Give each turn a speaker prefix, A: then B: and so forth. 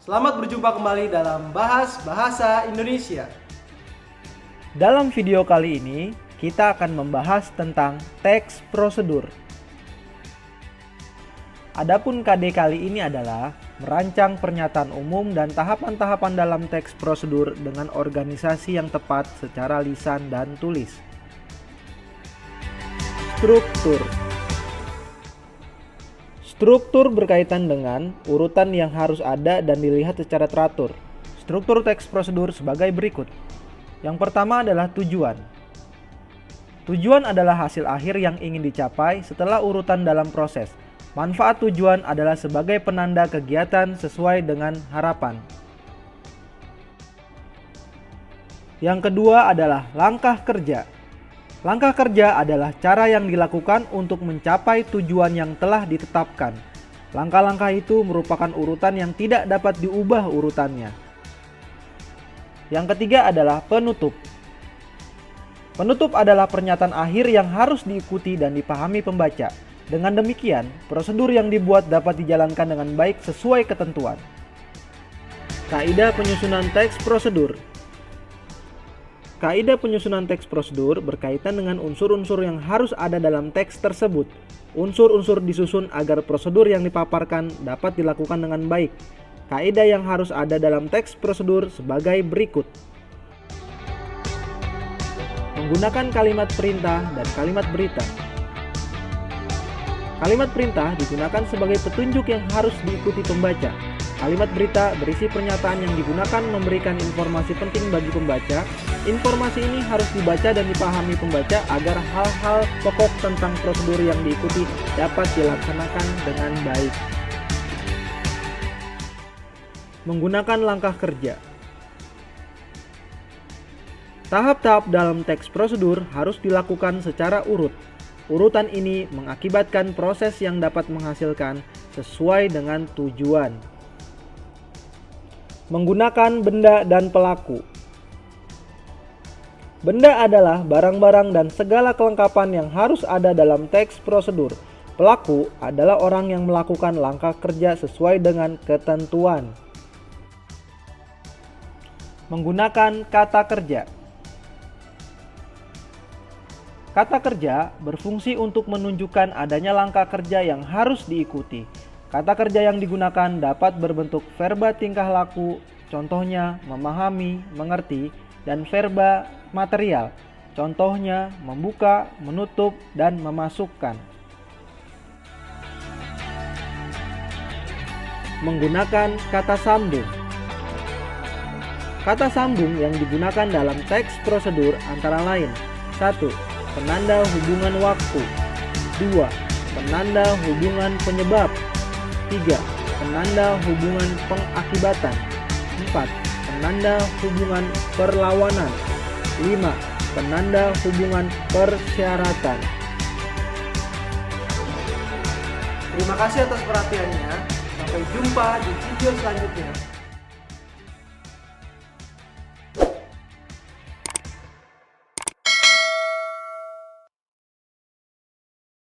A: Selamat berjumpa kembali dalam Bahas Bahasa Indonesia.
B: Dalam video kali ini, kita akan membahas tentang teks prosedur. Adapun KD kali ini adalah merancang pernyataan umum dan tahapan-tahapan dalam teks prosedur dengan organisasi yang tepat secara lisan dan tulis. Struktur. Struktur berkaitan dengan urutan yang harus ada dan dilihat secara teratur. Struktur teks prosedur sebagai berikut. Yang pertama adalah tujuan. Tujuan adalah hasil akhir yang ingin dicapai setelah urutan dalam proses. Manfaat tujuan adalah sebagai penanda kegiatan sesuai dengan harapan. Yang kedua adalah langkah kerja. Langkah kerja adalah cara yang dilakukan untuk mencapai tujuan yang telah ditetapkan. Langkah-langkah itu merupakan urutan yang tidak dapat diubah urutannya. Yang ketiga adalah penutup. Penutup adalah pernyataan akhir yang harus diikuti dan dipahami pembaca. Dengan demikian, prosedur yang dibuat dapat dijalankan dengan baik sesuai ketentuan. Kaidah penyusunan teks prosedur. Kaidah penyusunan teks prosedur berkaitan dengan unsur-unsur yang harus ada dalam teks tersebut. Unsur-unsur disusun agar prosedur yang dipaparkan dapat dilakukan dengan baik. Kaidah yang harus ada dalam teks prosedur sebagai berikut. Menggunakan kalimat perintah dan kalimat berita. Kalimat perintah digunakan sebagai petunjuk yang harus diikuti pembaca. Kalimat berita berisi pernyataan yang digunakan memberikan informasi penting bagi pembaca. Informasi ini harus dibaca dan dipahami pembaca agar hal-hal pokok tentang prosedur yang diikuti dapat dilaksanakan dengan baik. Menggunakan langkah kerja. Tahap-tahap dalam teks prosedur harus dilakukan secara urut. Urutan ini mengakibatkan proses yang dapat menghasilkan sesuai dengan tujuan. Menggunakan benda dan pelaku. Benda adalah barang-barang dan segala kelengkapan yang harus ada dalam teks prosedur. Pelaku adalah orang yang melakukan langkah kerja sesuai dengan ketentuan. Menggunakan kata kerja. Kata kerja berfungsi untuk menunjukkan adanya langkah kerja yang harus diikuti. Kata kerja yang digunakan dapat berbentuk verba tingkah laku, contohnya memahami, mengerti, dan verba material, contohnya membuka, menutup, dan memasukkan. Menggunakan kata sambung. Kata sambung yang digunakan dalam teks prosedur antara lain: 1. Penanda hubungan waktu. 2. Penanda hubungan penyebab. 3. Penanda hubungan pengakibatan. 4. Penanda hubungan perlawanan. 5. Penanda hubungan persyaratan.
A: Terima kasih atas perhatiannya. Sampai jumpa di video selanjutnya.